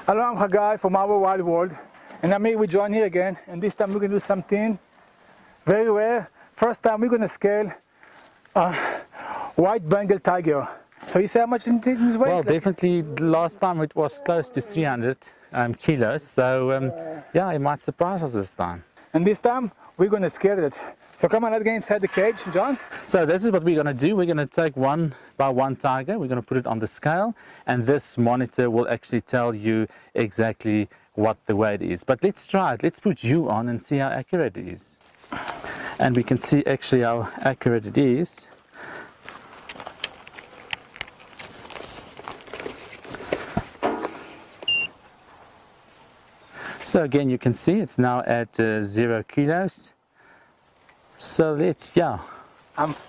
Hello, I'm Hagai from Our Wild World, and I'm here with John here again, and this time we're going to do something very rare. First time we're going to scale a white Bengal tiger. So you say how much in this weight? Well, definitely last time it was close to 300 kilos, so yeah, it might surprise us this time. And this time we're going to scale it. So come on, let's get inside the cage, John. So this is what we're going to do. We're going to take one by one tiger, we're going to put it on the scale, and this monitor will actually tell you exactly what the weight is. But let's try it. Let's put you on and see how accurate it is. And we can see actually how accurate it is. So again, you can see it's now at 0 kilos. So let's, yeah.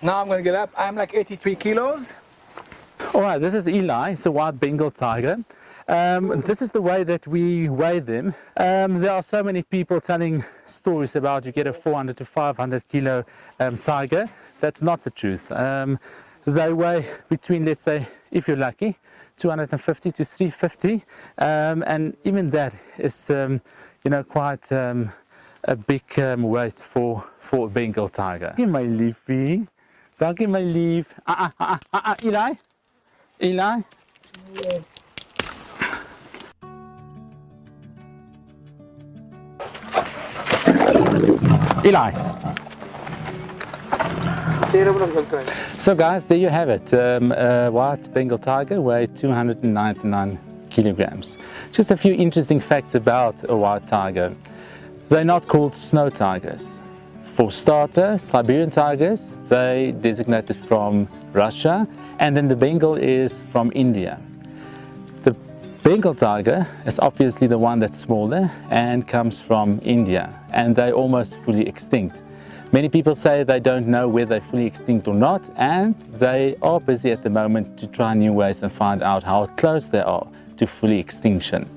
Now I'm going to get up. I'm like 83 kilos. All right, this is Eli. It's a white Bengal tiger. This is the way that we weigh them. There are so many people telling stories about you get a 400 to 500 kilo tiger. That's not the truth. They weigh between, let's say, if you're lucky, 250 to 350, and even that is, you know, quite a big weight for a Bengal tiger. Give my leafy. Don't give my leaf. Eli. Eli. Yeah. Eli. So guys, there you have it. A white Bengal tiger weighed 299 kilograms. Just a few interesting facts about a white tiger. They're not called snow tigers. For starter, Siberian tigers, they designated from Russia, and then the Bengal is from India. The Bengal tiger is obviously the one that's smaller and comes from India, and they're almost fully extinct. Many people say they don't know whether they're fully extinct or not, and they are busy at the moment to try new ways and find out how close they are to fully extinction.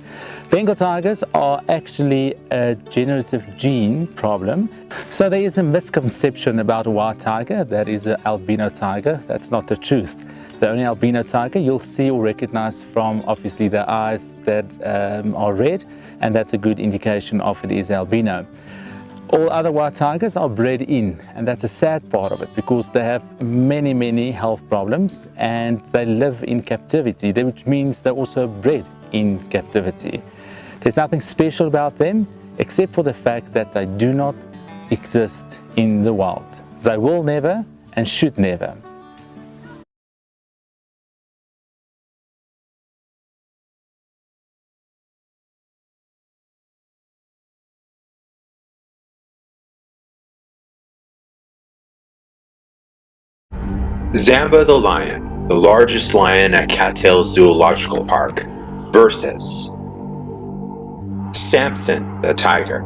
Bengal tigers are actually a generative gene problem. So there is a misconception about a white tiger that is an albino tiger. That's not the truth. The only albino tiger you'll see or recognize from obviously the eyes that are red, and that's a good indication of it is albino. All other white tigers are bred in, and that's a sad part of it because they have many health problems and they live in captivity, which means they're also bred in captivity. There's nothing special about them except for the fact that they do not exist in the wild. They will never and should never. Zamba the lion, the largest lion at Cattails Zoological Park, versus Samson the tiger,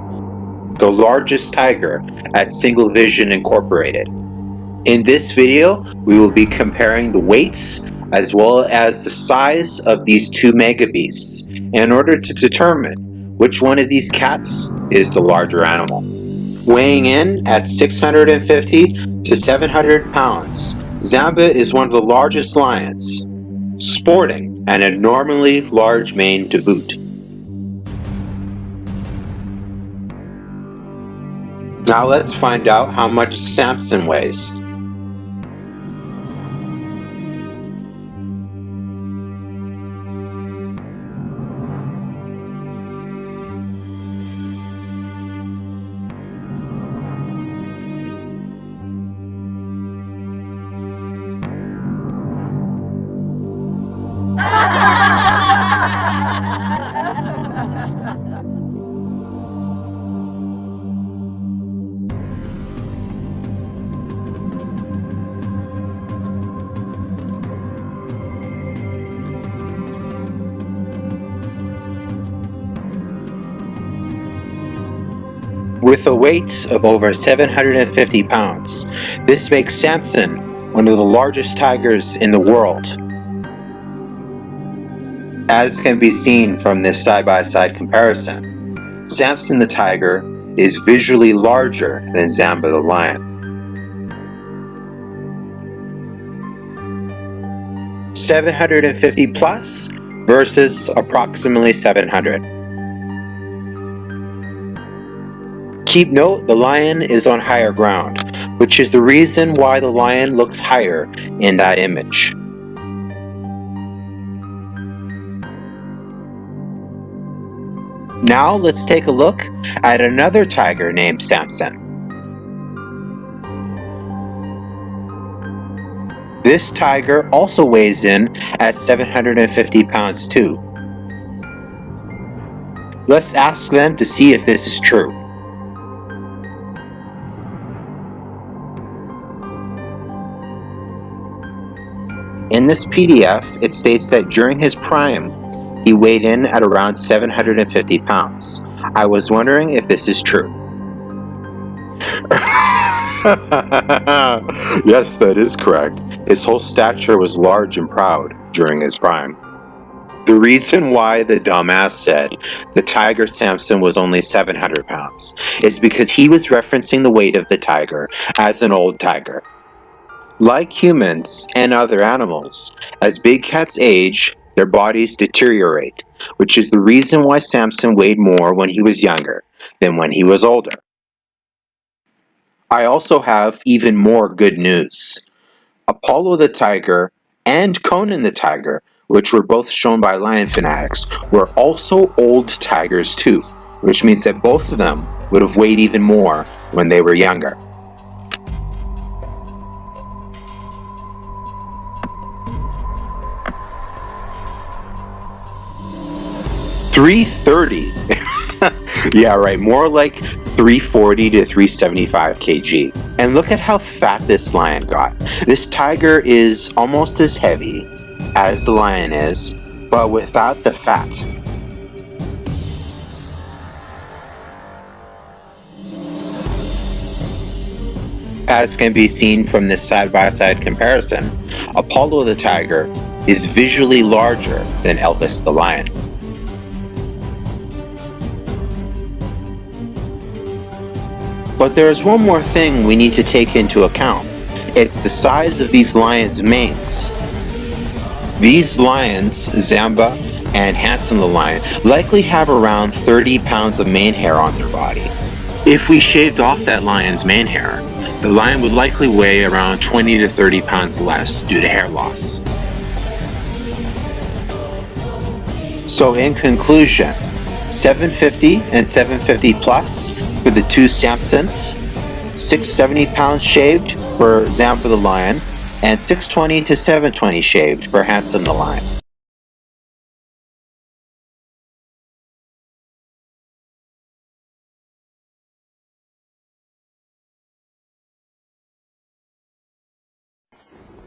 the largest tiger at Single Vision Incorporated. In this video, we will be comparing the weights as well as the size of these two mega beasts in order to determine which one of these cats is the larger animal. Weighing in at 650 to 700 pounds, Zamba is one of the largest lions, sporting an abnormally large mane to boot. Now let's find out how much Samson weighs. With a weight of over 750 pounds, this makes Samson one of the largest tigers in the world. As can be seen from this side-by-side comparison, Samson the tiger is visually larger than Zamba the lion. "750 plus" versus approximately 700. Keep note the lion is on higher ground, which is the reason why the lion looks higher in that image. Now let's take a look at another tiger named Samson. This tiger also weighs in at 750 pounds too. Let's ask them to see if this is true. In this PDF, it states that during his prime, he weighed in at around 750 pounds. I was wondering if this is true. Yes, that is correct. His whole stature was large and proud during his prime. The reason why the dumbass said the tiger Samson was only 700 pounds is because he was referencing the weight of the tiger as an old tiger. Like humans and other animals, as big cats age, their bodies deteriorate, which is the reason why Samson weighed more when he was younger than when he was older. I also have even more good news. Apollo the tiger and Conan the tiger, which were both shown by Lion Fanatics, were also old tigers too, which means that both of them would have weighed even more when they were younger. $330. Yeah, right, more like 340 to 375 kg. And look at how fat this lion got. This tiger is almost as heavy as the lion is, but without the fat. As can be seen from this side-by-side comparison, Apollo the tiger is visually larger than Elvis the lion. But there is one more thing we need to take into account. It's the size of these lions' manes. These lions, Zamba and Handsome the lion, likely have around 30 pounds of mane hair on their body. If we shaved off that lion's mane hair, the lion would likely weigh around 20 to 30 pounds less due to hair loss. So in conclusion, 750 and 750 plus for the two Samsons, 670 pounds shaved for Zamba the lion, and 620 to 720 shaved for Handsome the lion.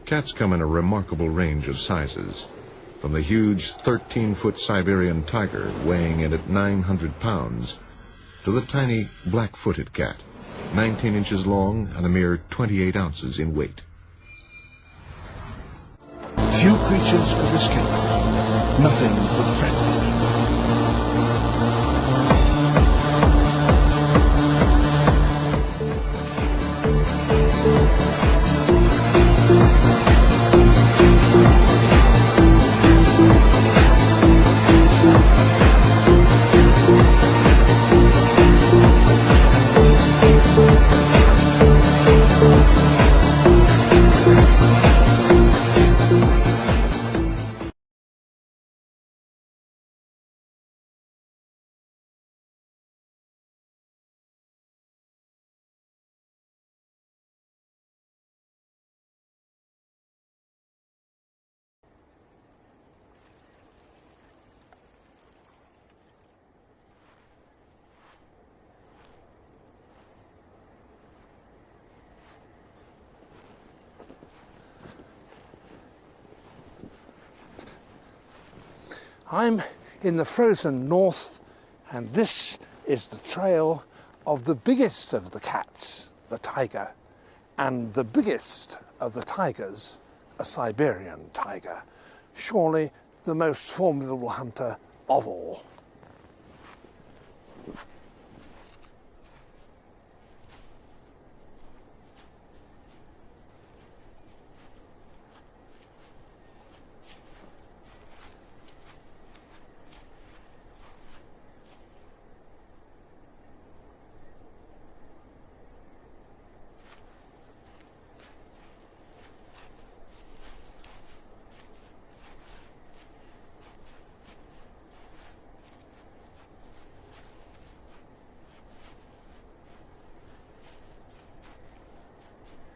Cats come in a remarkable range of sizes, from the huge 13-foot Siberian tiger weighing in at 900 pounds to the tiny black-footed cat, 19 inches long and a mere 28 ounces in weight. Few creatures could escape. Nothing could threaten them. I'm in the frozen north, and this is the trail of the biggest of the cats, the tiger, and the biggest of the tigers, a Siberian tiger, surely the most formidable hunter of all.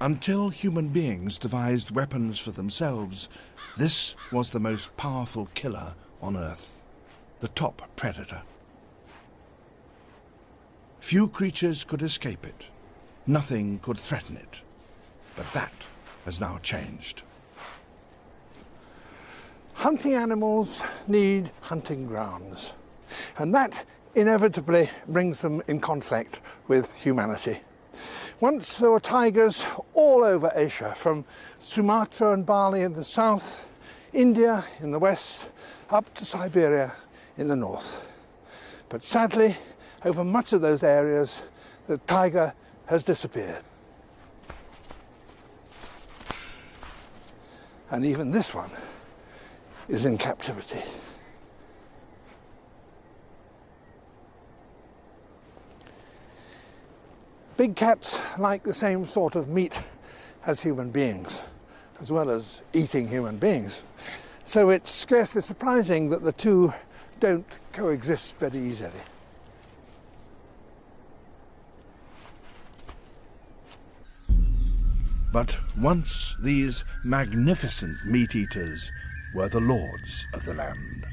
Until human beings devised weapons for themselves, this was the most powerful killer on Earth, the top predator. Few creatures could escape it. Nothing could threaten it. But that has now changed. Hunting animals need hunting grounds, and that inevitably brings them in conflict with humanity. Once there were tigers all over Asia, from Sumatra and Bali in the south, India in the west, up to Siberia in the north. But sadly, over much of those areas, the tiger has disappeared. And even this one is in captivity. Big cats like the same sort of meat as human beings, as well as eating human beings. So it's scarcely surprising that the two don't coexist very easily. But once these magnificent meat-eaters were the lords of the land.